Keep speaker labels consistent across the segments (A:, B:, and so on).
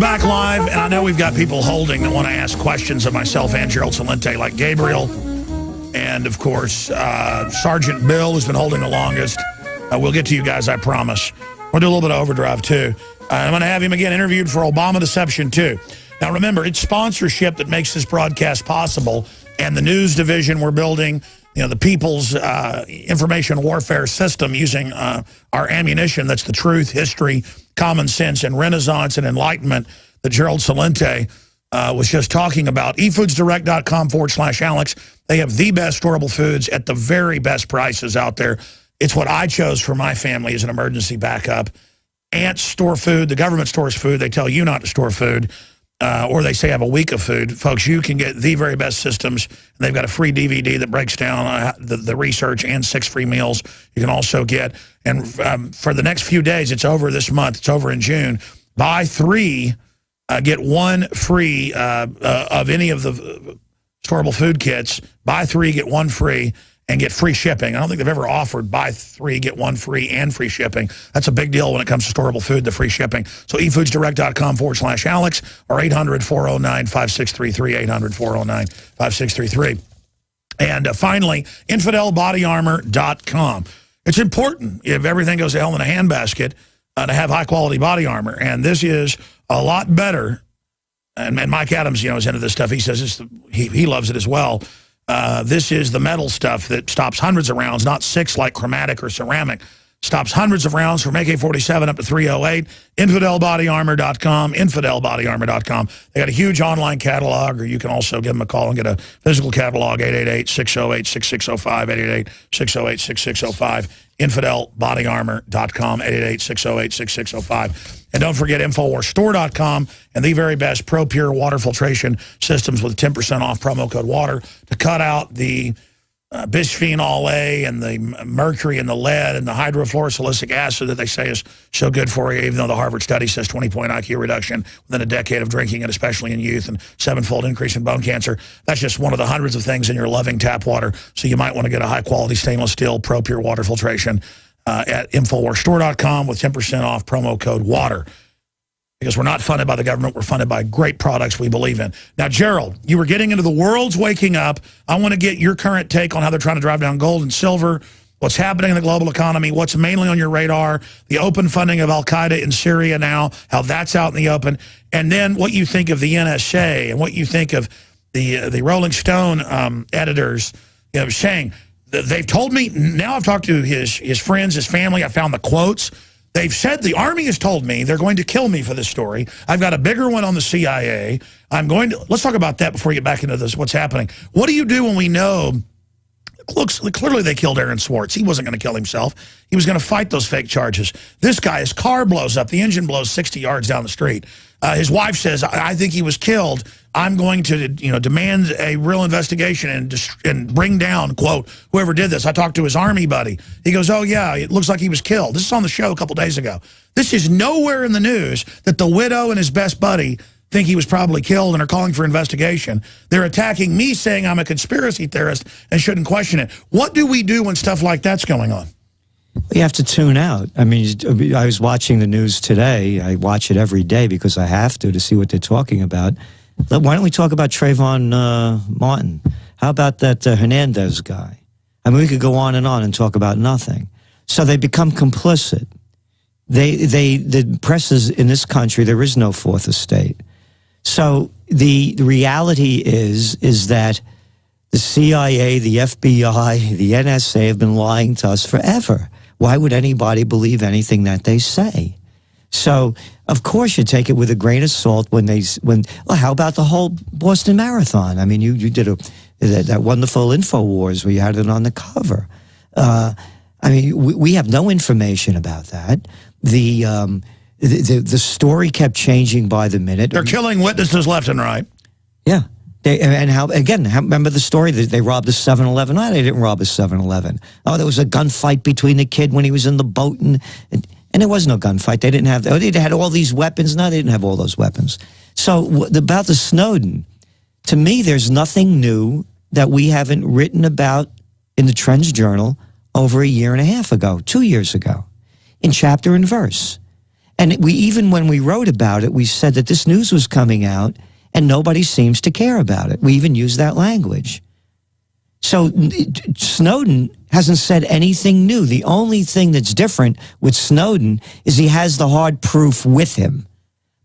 A: back live, and I know we've got people holding that want to ask questions of myself and Gerald Celente, like Gabriel, and, of course, Sergeant Bill, who's been holding the longest. We'll get to you guys, I promise. We'll do a little bit of overdrive, too. I'm going to have him again interviewed for Obama Deception, too. Now, remember, it's sponsorship that makes this broadcast possible, and the news division we're building, you know, the people's information warfare system using our ammunition, that's the truth, history, common sense, and renaissance and enlightenment that Gerald Celente was just talking about. efoodsdirect.com/Alex. They have the best storable foods at the very best prices out there. It's what I chose for my family as an emergency backup. Ants store food. The government stores food. They tell you not to store food. Or they say have a week of food. Folks, you can get the very best systems. And they've got a free DVD that breaks down the research and 6 free meals. You can also get, and for the next few days, it's over this month. It's over in June. Buy 3, get 1 free of any of the storable food kits. Buy 3, get 1 free. And get free shipping. I don't think they've ever offered buy 3, get 1 free and free shipping. That's a big deal when it comes to storable food, the free shipping. So efoodsdirect.com/Alex or 800-409-5633, 800-409-5633. And finally, infidelbodyarmor.com. It's important, if everything goes to hell in a handbasket, to have high-quality body armor. And this is a lot better. And Mike Adams, you know, is into this stuff. He says he loves it as well. This is the metal stuff that stops hundreds of rounds, not 6 like chromatic or ceramic. Stops hundreds of rounds from AK-47 up to .308. Infidelbodyarmor.com, infidelbodyarmor.com. They got a huge online catalog, or you can also give them a call and get a physical catalog, 888-608-6605, 888-608-6605, infidelbodyarmor.com, 888-608-6605. And don't forget InfoWarsStore.com and the very best ProPure water filtration systems with 10% off promo code WATER to cut out the bisphenol A and the mercury and the lead and the hydrofluorosilicic acid that they say is so good for you, even though the Harvard study says 20-point IQ reduction within a decade of drinking it, especially in youth, and 7-fold increase in bone cancer. That's just one of the hundreds of things in your loving tap water. So you might want to get a high-quality stainless steel ProPure water filtration at InfoWarsStore.com with 10% off promo code WATER. Because we're not funded by the government. We're funded by great products we believe in. Now, Gerald, you were getting into the world's waking up. I want to get your current take on how they're trying to drive down gold and silver, what's happening in the global economy, what's mainly on your radar, the open funding of Al-Qaeda in Syria now, how that's out in the open, and then what you think of the NSA and what you think of the Rolling Stone editors, you know, saying, they've told me, now I've talked to his friends, his family, I found the quotes. They've said the Army has told me they're going to kill me for this story. I've got a bigger one on the CIA. I'm going to, let's talk about that before we get back into this, what's happening. What do you do when we know, looks, clearly they killed Aaron Swartz. He wasn't going to kill himself. He was going to fight those fake charges. This guy, his car blows up. The engine blows 60 yards down the street. His wife says, I think he was killed. I'm going to, you know, demand a real investigation and bring down, quote, whoever did this. I talked to his Army buddy. He goes, oh, yeah, it looks like he was killed. This is on the show a couple days ago. This is nowhere in the news that the widow and his best buddy think he was probably killed and are calling for investigation. They're attacking me, saying I'm a conspiracy theorist and shouldn't question it. What do we do when stuff like that's going on?
B: You have to tune out. I mean, I was watching the news today. I watch it every day because I have to see what they're talking about. Why don't we talk about Trayvon Martin? How about that Hernandez guy? I mean, we could go on and talk about nothing. So they become complicit. The press is, in this country, there is no fourth estate. So the reality is that the CIA, the FBI, the NSA have been lying to us forever. Why would anybody believe anything that they say? So, of course, you take it with a grain of salt well, how about the whole Boston Marathon? I mean, you did that wonderful InfoWars where you had it on the cover. I mean, we have no information about that. The story kept changing by the minute.
A: They're killing witnesses left and right.
B: Yeah. Remember the story that they robbed a 7-Eleven? No, they didn't rob a 7-Eleven. Oh, there was a gunfight between the kid when he was in the boat, and there was no gunfight. They didn't have, they had all these weapons. No, they didn't have all those weapons. So about the Snowden, to me, there's nothing new that we haven't written about in the Trends Journal over a year and a half ago, 2 years ago, in chapter and verse. And even when we wrote about it, we said that this news was coming out and nobody seems to care about it. We even used that language. So Snowden hasn't said anything new. The only thing that's different with Snowden is he has the hard proof with him.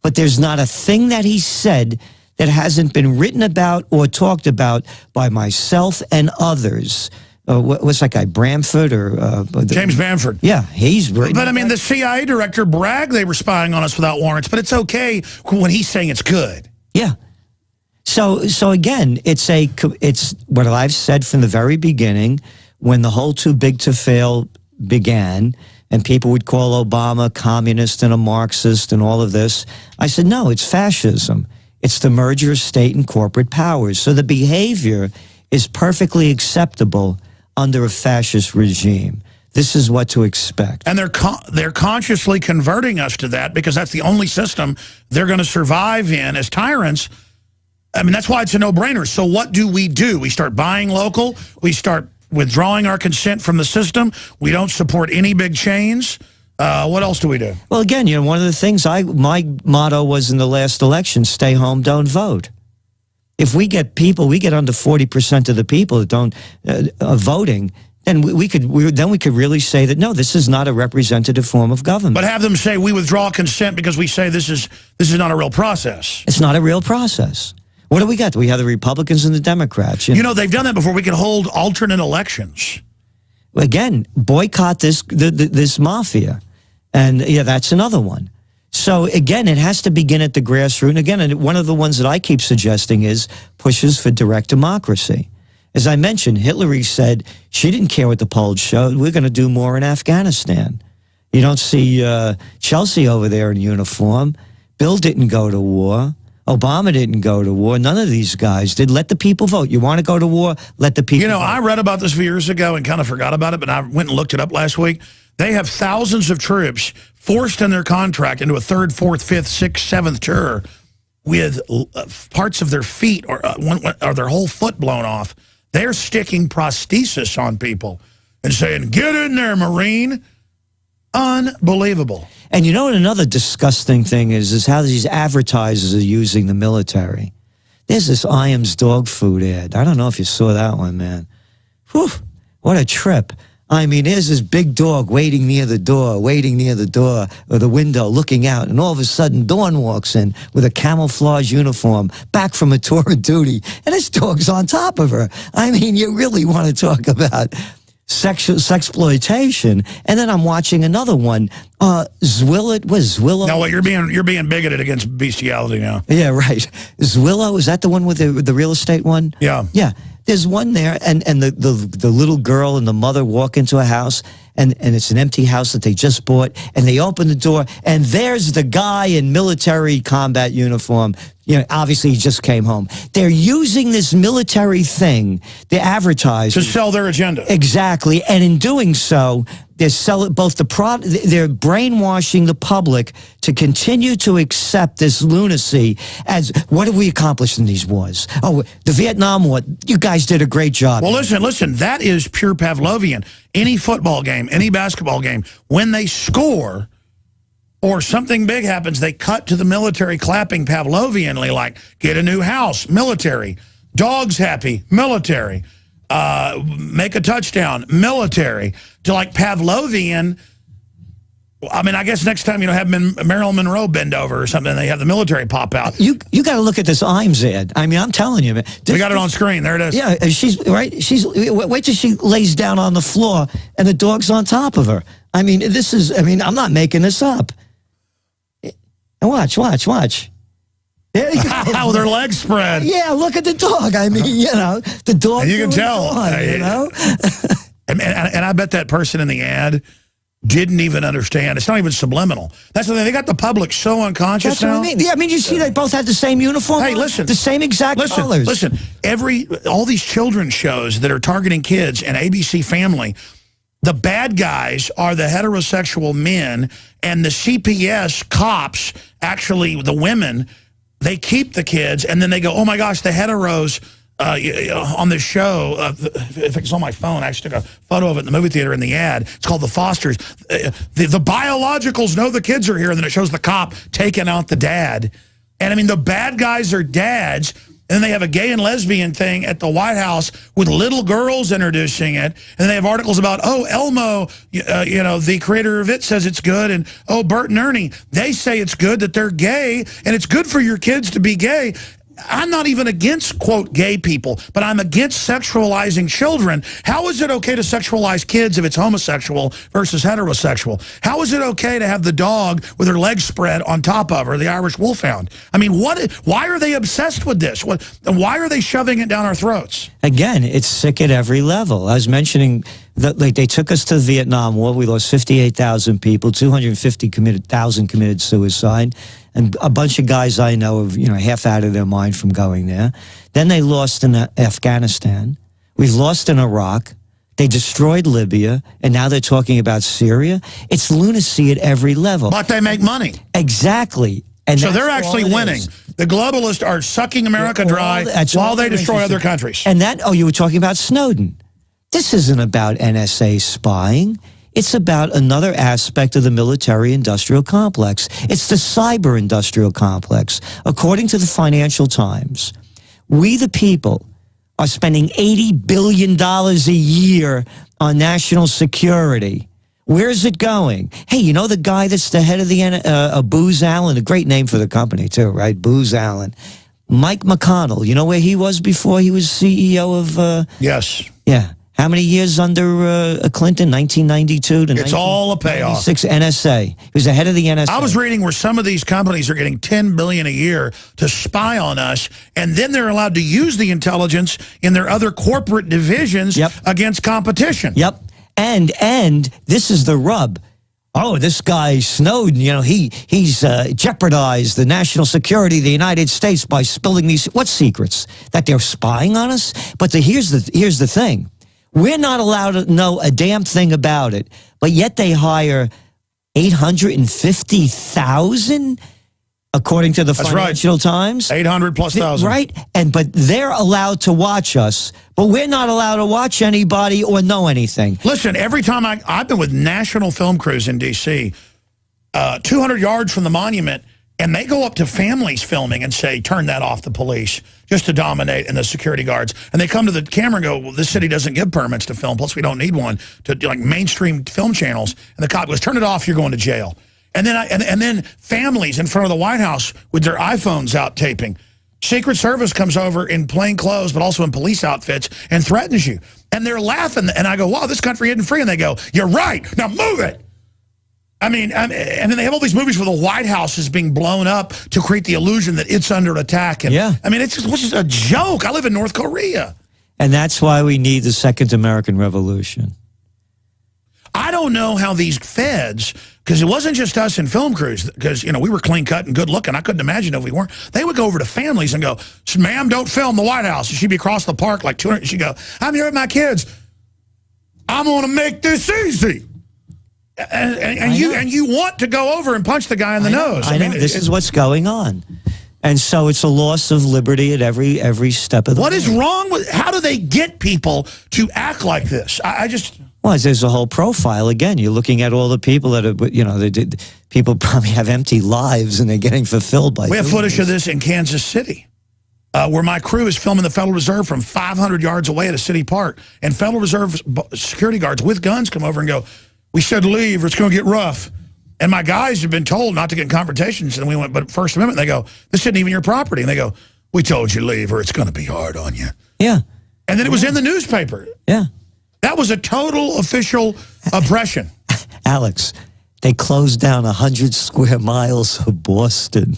B: But there's not a thing that he said that hasn't been written about or talked about by myself and others. What's that guy, Bamford or
A: James Bamford?
B: Yeah, he's written.
A: But I mean, the CIA director bragged they were spying on us without warrants. But it's okay when he's saying it's good.
B: Yeah. So again, it's what I've said from the very beginning, when the whole too big to fail began, and people would call Obama communist and a Marxist and all of this. I said, no, it's fascism. It's the merger of state and corporate powers. So the behavior is perfectly acceptable under a fascist regime. This is what to expect. And
A: they're consciously converting us to that because that's the only system they're going to survive in as tyrants. I mean, that's why it's a no-brainer. So what do? We start buying local. We start withdrawing our consent from the system. We don't support any big chains. What else do we do?
B: Well, again, one of the things my motto was in the last election, stay home, don't vote. If we get under 40% of the people that don't voting, then we could really say that, no, this is not a representative form of government.
A: But have them say we withdraw consent because we say this is not a real process.
B: It's not a real process. What do we got? We have the Republicans and the Democrats.
A: They've done that before. We could hold alternate elections.
B: Again, boycott this mafia. And yeah, that's another one. So again, it has to begin at the grassroots. And again, one of the ones that I keep suggesting is pushes for direct democracy. As I mentioned, Hillary said she didn't care what the polls showed. We're going to do more in Afghanistan. You don't see Chelsea over there in uniform. Bill didn't go to war. Obama didn't go to war. None of these guys did. Let the people vote. You want to go to war? Let the people vote.
A: I read about this a few years ago and kind of forgot about it, but I went and looked it up last week. They have thousands of troops forced in their contract into a 3rd, 4th, 5th, 6th, 7th tour with parts of their feet or their whole foot blown off. They're sticking prosthesis on people and saying, get in there, Marine. Unbelievable.
B: And another disgusting thing is how these advertisers are using the military. There's this Iams dog food ad. I don't know if you saw that one, man. Whew, what a trip. I mean, there's this big dog waiting near the door or the window looking out, and all of a sudden Dawn walks in with a camouflage uniform back from a tour of duty, and this dog's on top of her. I mean, you really want to talk about sexploitation. And then I'm watching another one. Zwillow.
A: No, you're being bigoted against bestiality now.
B: Yeah, right. Zwillow, is that the one with the real estate one?
A: Yeah.
B: Yeah. There's one there, and the little girl and the mother walk into a house, and it's an empty house that they just bought, and they open the door, and there's the guy in military combat uniform. Obviously he just came home. They're using this military thing, the advertisers,
A: to sell their agenda.
B: Exactly, and in doing so, they're they're brainwashing the public to continue to accept this lunacy as, what have we accomplished in these wars? Oh, the Vietnam War, you guys did a great job.
A: Well, listen, that is pure Pavlovian. Any football game, any basketball game, when they score or something big happens, they cut to the military clapping Pavlovianly, like, get a new house, military. Dogs happy, military. Make a touchdown, military. To like Pavlovian, I mean, I guess next time, have Marilyn Monroe bend over or something, they have the military pop out.
B: You got to look at this Iams ad. I mean, I'm telling you, man.
A: We got it on screen. There it is.
B: Yeah, wait till she lays down on the floor and the dog's on top of her. I mean, I'm not making this up. And watch. There you go.
A: Their legs spread.
B: Yeah, look at the dog. I mean, the dog.
A: And you can tell. And I bet that person in the ad didn't even understand. It's not even subliminal. That's the thing. They got the public so unconscious now.
B: That's what I mean. Yeah, I mean, you see they both had the same uniform.
A: Hey, listen.
B: The same exact colors.
A: Listen, all these children's shows that are targeting kids and ABC Family, the bad guys are the heterosexual men, and the CPS cops, actually the women, they keep the kids, and then they go, oh my gosh, the heteros on this show, if it's on my phone, I actually took a photo of it in the movie theater in the ad. It's called The Fosters. The biologicals know the kids are here, and then it shows the cop taking out the dad. And, I mean, the bad guys are dads, and then they have a gay and lesbian thing at the White House with little girls introducing it. And then they have articles about, oh, Elmo, the creator of it says it's good. And, oh, Bert and Ernie, they say it's good that they're gay, and it's good for your kids to be gay. I'm not even against, quote, gay people, but I'm against sexualizing children. How is it okay to sexualize kids if it's homosexual versus heterosexual? How is it okay to have the dog with her legs spread on top of her, the Irish Wolfhound? I mean, why are they obsessed with this? Why are they shoving it down our throats? Again, it's sick at every level. I was mentioning that they took us to the Vietnam War. We lost 58,000 people, 250,000 committed suicide. And a bunch of guys I know have, half out of their mind from going there. Then they lost in Afghanistan. We've lost in Iraq. They destroyed Libya. And now they're talking about Syria. It's lunacy at every level. But they make money. Exactly. And so they're actually winning. The globalists are sucking America dry while they destroy other countries. And you were talking about Snowden. This isn't about NSA spying. It's about another aspect of the military-industrial complex. It's the cyber-industrial complex. According to the Financial Times, we the people are spending $80 billion a year on national security. Where's it going? Hey, you know the guy that's the head of the Booz Allen, a great name for the company too, right? Booz Allen. Mike McConnell, you know where he was before he was CEO of... Yes. Yeah. How many years under Clinton? 1992 to It's all a payoff. NSA. He was the head of the NSA. I was reading where some of these companies are getting $10 billion a year to spy on us, and then they're allowed to use the intelligence in their other corporate divisions against competition. Yep. And this is the rub. Oh, this guy Snowden, he's jeopardized the national security of the United States by spilling these secrets? That they're spying on us? But here's the thing. We're not allowed to know a damn thing about it, but yet they hire 850,000, according to the Financial Times. 800 plus thousand. Right? But they're allowed to watch us, but we're not allowed to watch anybody or know anything. Listen, every time I've been with national film crews in D.C., 200 yards from the monument, and they go up to families filming and say, turn that off, the police, just to dominate, and the security guards. And they come to the camera and go, well, this city doesn't give permits to film, plus we don't need one, to like mainstream film channels. And the cop goes, turn it off, you're going to jail. And then and then families in front of the White House with their iPhones out taping. Secret Service comes over in plain clothes, but also in police outfits, and threatens you. And they're laughing, and I go, wow, this country isn't free. And they go, you're right, now move it. I mean, and then they have all these movies where the White House is being blown up to create the illusion that it's under attack. And, I mean, it's just a joke. I live in North Korea. And that's why we need the Second American Revolution. I don't know how these feds, because it wasn't just us in film crews, because, we were clean cut and good looking. I couldn't imagine if we weren't. They would go over to families and go, ma'am, don't film the White House. And she'd be across the park like 200. She'd go, I'm here with my kids. I'm going to make this easy. And you want to go over and punch the guy in the nose. I mean, this is what's going on. And so it's a loss of liberty at every step of the way. What is wrong with, how do they get people to act like this? I just... Well, there's a whole profile. Again, you're looking at all the people that are, people probably have empty lives and they're getting fulfilled by. We have footage of this in Kansas City, where my crew is filming the Federal Reserve from 500 yards away at a city park. And Federal Reserve security guards with guns come over and go, we should leave or it's going to get rough. And my guys have been told not to get in confrontations. And we went, but First Amendment, they go, this isn't even your property. And they go, we told you leave or it's going to be hard on you. Yeah. And then it was in the newspaper. Yeah. That was a total official oppression. Alex, they closed down 100 square miles of Boston.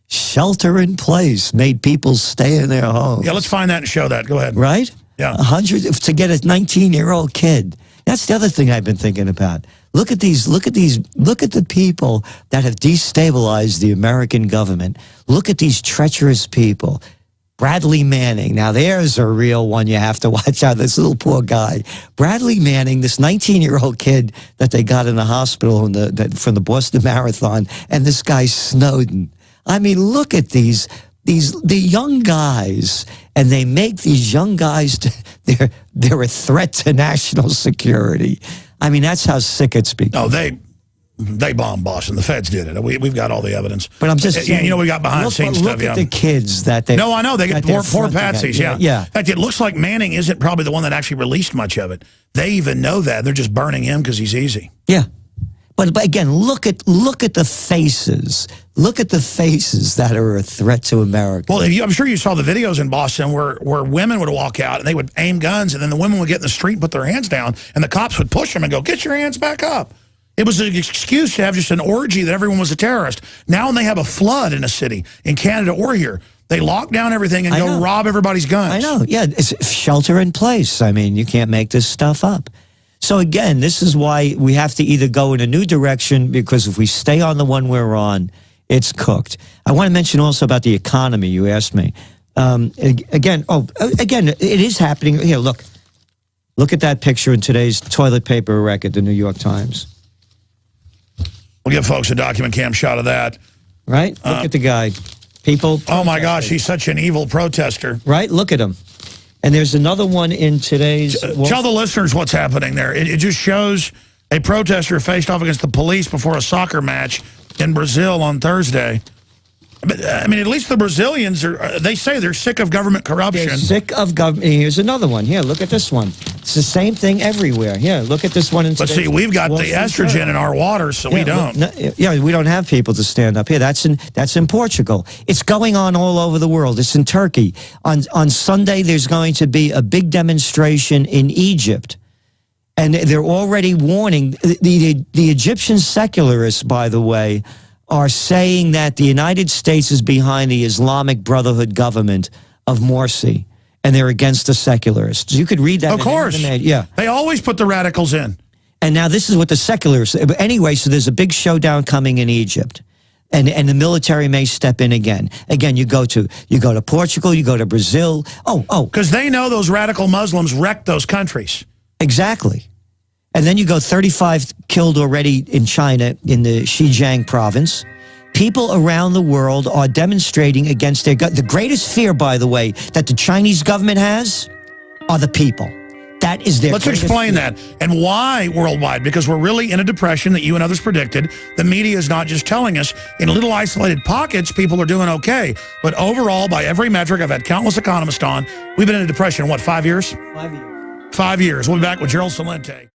A: Shelter in place made people stay in their homes. Yeah, let's find that and show that. Go ahead. Right? Yeah. 100 to get a 19-year-old kid. That's the other thing I've been thinking about. Look at the people that have destabilized the American government. Look at these treacherous people. Bradley Manning. Now, there's a real one you have to watch out. This little poor guy. Bradley Manning, this 19-year-old kid that they got in the hospital from the Boston Marathon, and this guy Snowden. I mean, look at these
B: the young guys, and they make these young guys, they're a threat to national security. I mean, that's how sick it's become.
A: No, they bombed Boston. The feds did it. We've got all the evidence.
B: But I'm just saying,
A: you know, we got behind the scenes stuff.
B: Look at the kids that they.
A: No, I know they get poor patsies.
B: Yeah.
A: In fact, it looks like Manning isn't probably the one that actually released much of it. They even know that. They're just burning him because he's easy.
B: Yeah. But again, look at the faces. Look at the faces that are a threat to America.
A: Well, I'm sure you saw the videos in Boston where women would walk out and they would aim guns, and then the women would get in the street and put their hands down, and the cops would push them and go, "Get your hands back up." It was an excuse to have just an orgy that everyone was a terrorist. Now when they have a flood in a city, in Canada or here, they lock down everything and go rob everybody's guns.
B: I know, yeah. It's shelter in place. I mean, you can't make this stuff up. So again, this is why we have to either go in a new direction, because if we stay on the one we're on, it's cooked. I want to mention also about the economy. You asked me. Again, it is happening. Here, look at that picture in today's toilet paper wreck at the New York Times.
A: We'll give folks a document cam shot of that.
B: Right? Look at the guy. People.
A: Oh my gosh, he's such an evil protester.
B: Right? Look at him. And there's another one in today's...
A: Tell the listeners what's happening there. It just shows a protester faced off against the police before a soccer match in Brazil on Thursday. But, I mean, at least the Brazilians, they say they're sick of government corruption.
B: They're sick of government. Here's another one. Here, look at this one. It's the same thing everywhere. Here, look at this one.
A: But see, we've got the estrogen in our water, so we don't.
B: We don't have people to stand up here. That's in Portugal. It's going on all over the world. It's in Turkey. On Sunday, there's going to be a big demonstration in Egypt. And they're already warning. The Egyptian secularists, by the way, are saying that the United States is behind the Islamic Brotherhood government of Morsi, and they're against the secularists. You could read that.
A: Of course.
B: Yeah.
A: They always put the radicals in.
B: And now this is what the secularists... But anyway, so there's a big showdown coming in Egypt, and the military may step in again. Again, you go to Portugal, you go to Brazil.
A: Because they know those radical Muslims wrecked those countries.
B: Exactly. And then you go 35 killed already in China, in the Xinjiang province. People around the world are demonstrating against their the greatest fear, by the way, that the Chinese government has are the people. That is their
A: Let's explain that. And why worldwide? Because we're really in a depression that you and others predicted. The media is not just telling us. In little isolated pockets, people are doing okay. But overall, by every metric, I've had countless economists on, we've been in a depression, what, 5 years?
B: 5 years.
A: 5 years. We'll be back with Gerald Celente.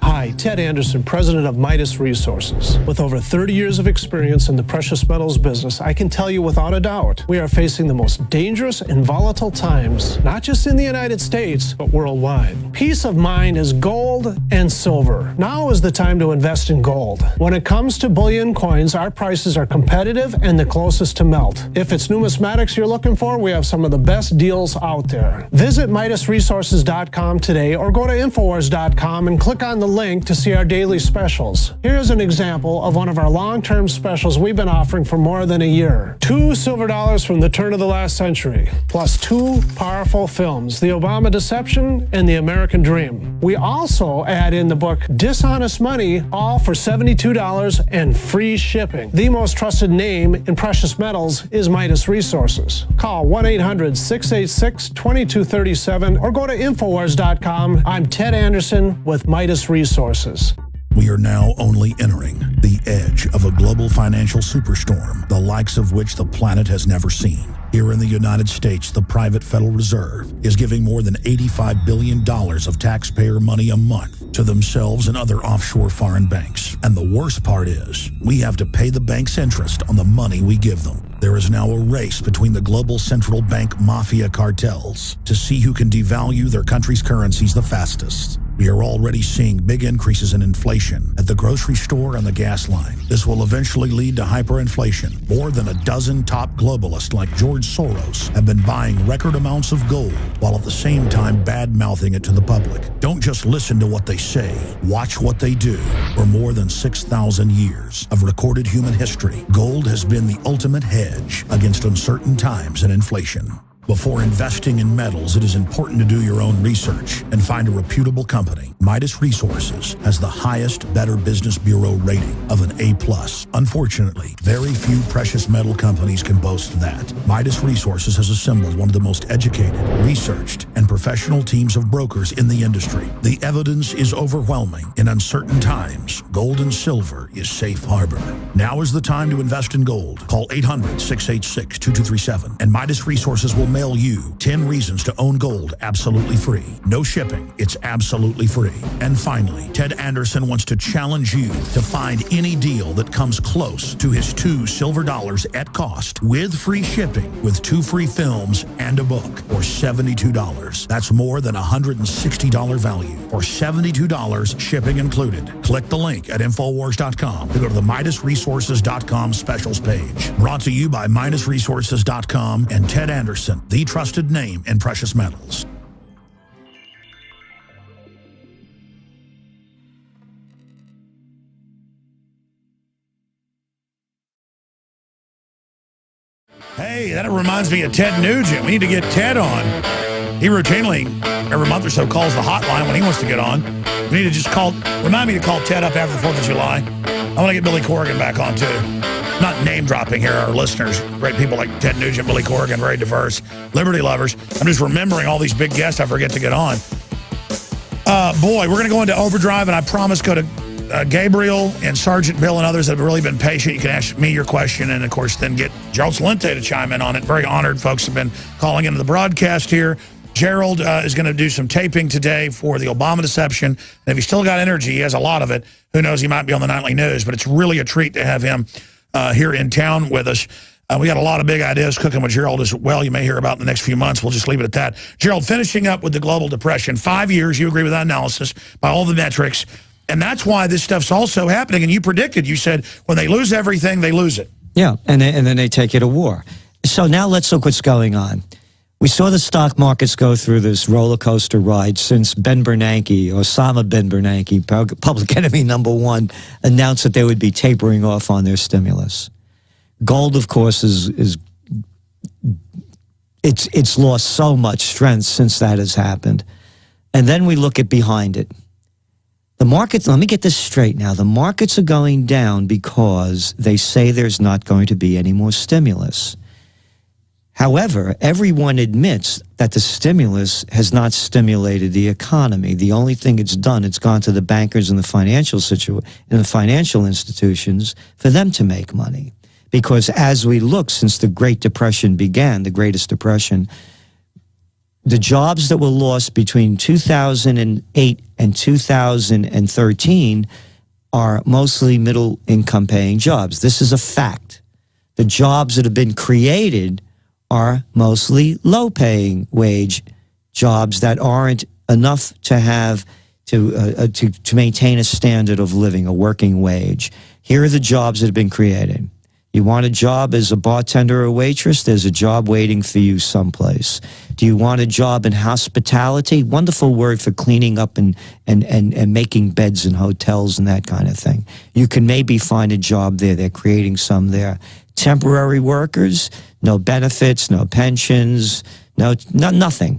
C: Hi, Ted Anderson, president of Midas Resources. With over 30 years of experience in the precious metals business, I can tell you without a doubt, we are facing the most dangerous and volatile times, not just in the United States, but worldwide. Peace of mind is gold and silver. Now is the time to invest in gold. When it comes to bullion coins, our prices are competitive and the closest to melt. If it's numismatics you're looking for, we have some of the best deals out there. Visit MidasResources.com today or go to Infowars.com and click on the link to see our daily specials. Here's an example of one of our long-term specials we've been offering for more than a year. 2 silver dollars from the turn of the last century, plus 2 powerful films, The Obama Deception and The American Dream. We also add in the book Dishonest Money, all for $72 and free shipping. The most trusted name in precious metals is Midas Resources. Call 1-800-686-2237 or go to Infowars.com. I'm Ted Anderson with Midas Resources.
D: We are now only entering the edge of a global financial superstorm, the likes of which the planet has never seen. Here in the United States, the private Federal Reserve is giving more than $85 billion of taxpayer money a month to themselves and other offshore foreign banks. And the worst part is, we have to pay the bank's interest on the money we give them. There is now a race between the global central bank mafia cartels to see who can devalue their country's currencies the fastest. We are already seeing big increases in inflation at the grocery store and the gas line. This will eventually lead to hyperinflation. More than a dozen top globalists like George Soros have been buying record amounts of gold while at the same time bad-mouthing it to the public. Don't just listen to what they say. Watch what they do. For more than 6,000 years of recorded human history, gold has been the ultimate hedge against uncertain times and inflation. Before investing in metals, it is important to do your own research and find a reputable company. Midas Resources has the highest Better Business Bureau rating of an A+. Unfortunately, very few precious metal companies can boast that. Midas Resources has assembled one of the most educated, researched, and professional teams of brokers in the industry. The evidence is overwhelming. In uncertain times, gold and silver is safe harbor. Now is the time to invest in gold. Call 800-686-2237 and Midas Resources will mail you 10 reasons to own gold absolutely free. No shipping. It's absolutely free. And finally, Ted Anderson wants to challenge you to find any deal that comes close to his 2 silver dollars at cost with free shipping with 2 free films and a book for $72. That's more than $160 value for $72 shipping included. Click the link at Infowars.com to go to the MidasResources.com specials page. Brought to you by MidasResources.com and Ted Anderson, the trusted name in precious metals.
A: Hey, that reminds me of Ted Nugent. We need to get Ted on. He routinely, every month or so, calls the hotline when he wants to get on. We need to just remind me to call Ted up after the 4th of July. I want to get Billy Corrigan back on, too. Not name-dropping here, our listeners. Great people like Ted Nugent, Billy Corrigan, very diverse. Liberty lovers. I'm just remembering all these big guests I forget to get on. Boy, we're going to go into overdrive, and I promise go to Gabriel and Sergeant Bill and others that have really been patient. You can ask me your question and, of course, then get Gerald Celente to chime in on it. Very honored. Folks have been calling into the broadcast here. Gerald is going to do some taping today for the Obama deception. And if he's still got energy, he has a lot of it. Who knows, he might be on the nightly news. But it's really a treat to have him here in town with us. We got a lot of big ideas cooking with Gerald as well. You may hear about in the next few months. We'll just leave it at that. Gerald, finishing up with the global depression. 5 years, you agree with that analysis by all the metrics. And that's why this stuff's also happening. And you predicted, you said, when they lose everything, they lose it.
B: Yeah, and then they take it to war. So now let's look what's going on. We saw the stock markets go through this roller coaster ride since Ben Bernanke, Osama bin Bernanke, public enemy #1, announced that they would be tapering off on their stimulus. Gold, of course, it's lost so much strength since that has happened. And then we look at behind it. The markets, let me get this straight now. The markets are going down because they say there's not going to be any more stimulus. However, everyone admits that the stimulus has not stimulated the economy. The only thing it's done, it's gone to the bankers and the financial institutions for them to make money. Because as we look, since the Great Depression began, the Greatest Depression, the jobs that were lost between 2008 and 2013 are mostly middle-income paying jobs. This is a fact. The jobs that have been created are mostly low-paying wage jobs that aren't enough to have to maintain a standard of living, a working wage. Here are the jobs that have been created. You want a job as a bartender or waitress? There's a job waiting for you someplace. Do you want a job in hospitality? Wonderful word for cleaning up and making beds in hotels and that kind of thing. You can maybe find a job there. They're creating some there. Temporary workers, no benefits, no pensions, nothing.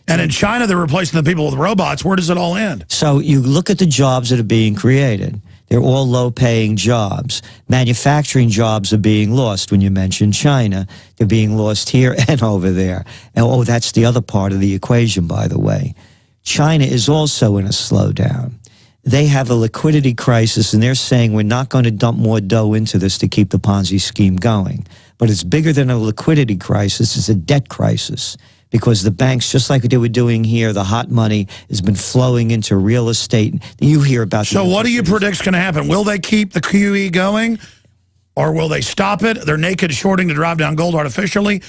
A: And in China, they're replacing the people with robots. Where does it all end?
B: So you look at the jobs that are being created. They're all low-paying jobs. Manufacturing jobs are being lost. When you mention China, they're being lost here and over there. And, that's the other part of the equation, by the way. China is also in a slowdown. They have a liquidity crisis, and they're saying we're not going to dump more dough into this to keep the Ponzi scheme going. But it's bigger than a liquidity crisis. It's a debt crisis. Because the banks, just like they were doing here, the hot money has been flowing into real estate. You hear about.
A: So what do you predict is going to happen? Will they keep the QE going, or will they stop it? They're naked shorting to drive down gold artificially.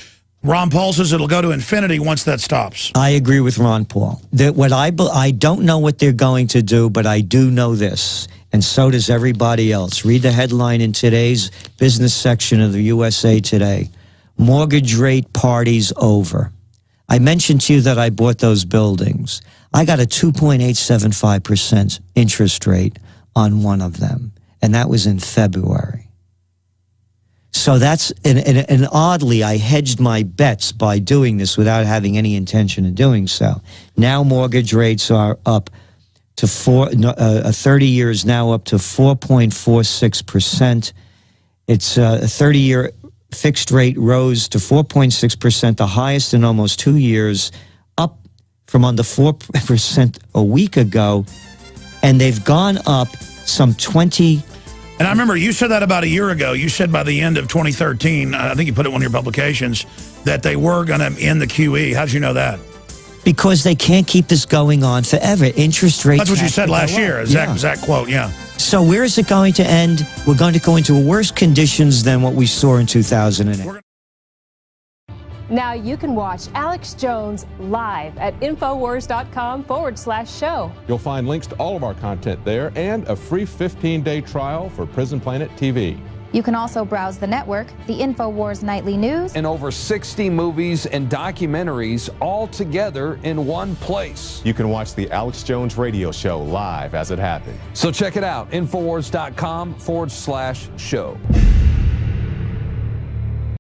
A: Ron Paul says it'll go to infinity once that stops.
B: I agree with Ron Paul. I don't know what they're going to do, but I do know this, and so does everybody else. Read the headline in today's business section of the USA Today. Mortgage rate party's over. I mentioned to you that I bought those buildings. I got a 2.875% interest rate on one of them, and that was in February. So that's, and oddly, I hedged my bets by doing this without having any intention of doing so. Now mortgage rates are up to 30 years now up to 4.46%. It's a 30-year fixed rate rose to 4.6%, the highest in almost 2 years, up from under 4% a week ago. And they've gone up some 20.
A: And I remember you said that about a year ago. You said by the end of 2013, I think you put it in one of your publications, that they were going to end the QE. How did you know that?
B: Because they can't keep this going on forever. Interest rates.
A: That's what you said last year, exact quote, yeah.
B: So where is it going to end? We're going to go into worse conditions than what we saw in 2008.
E: Now you can watch Alex Jones live at Infowars.com/show.
F: You'll find links to all of our content there and a free 15-day trial for Prison Planet TV.
G: You can also browse the network, the InfoWars Nightly News,
H: and over 60 movies and documentaries all together in one place.
F: You can watch the Alex Jones radio show live as it happens.
H: So check it out, Infowars.com/show.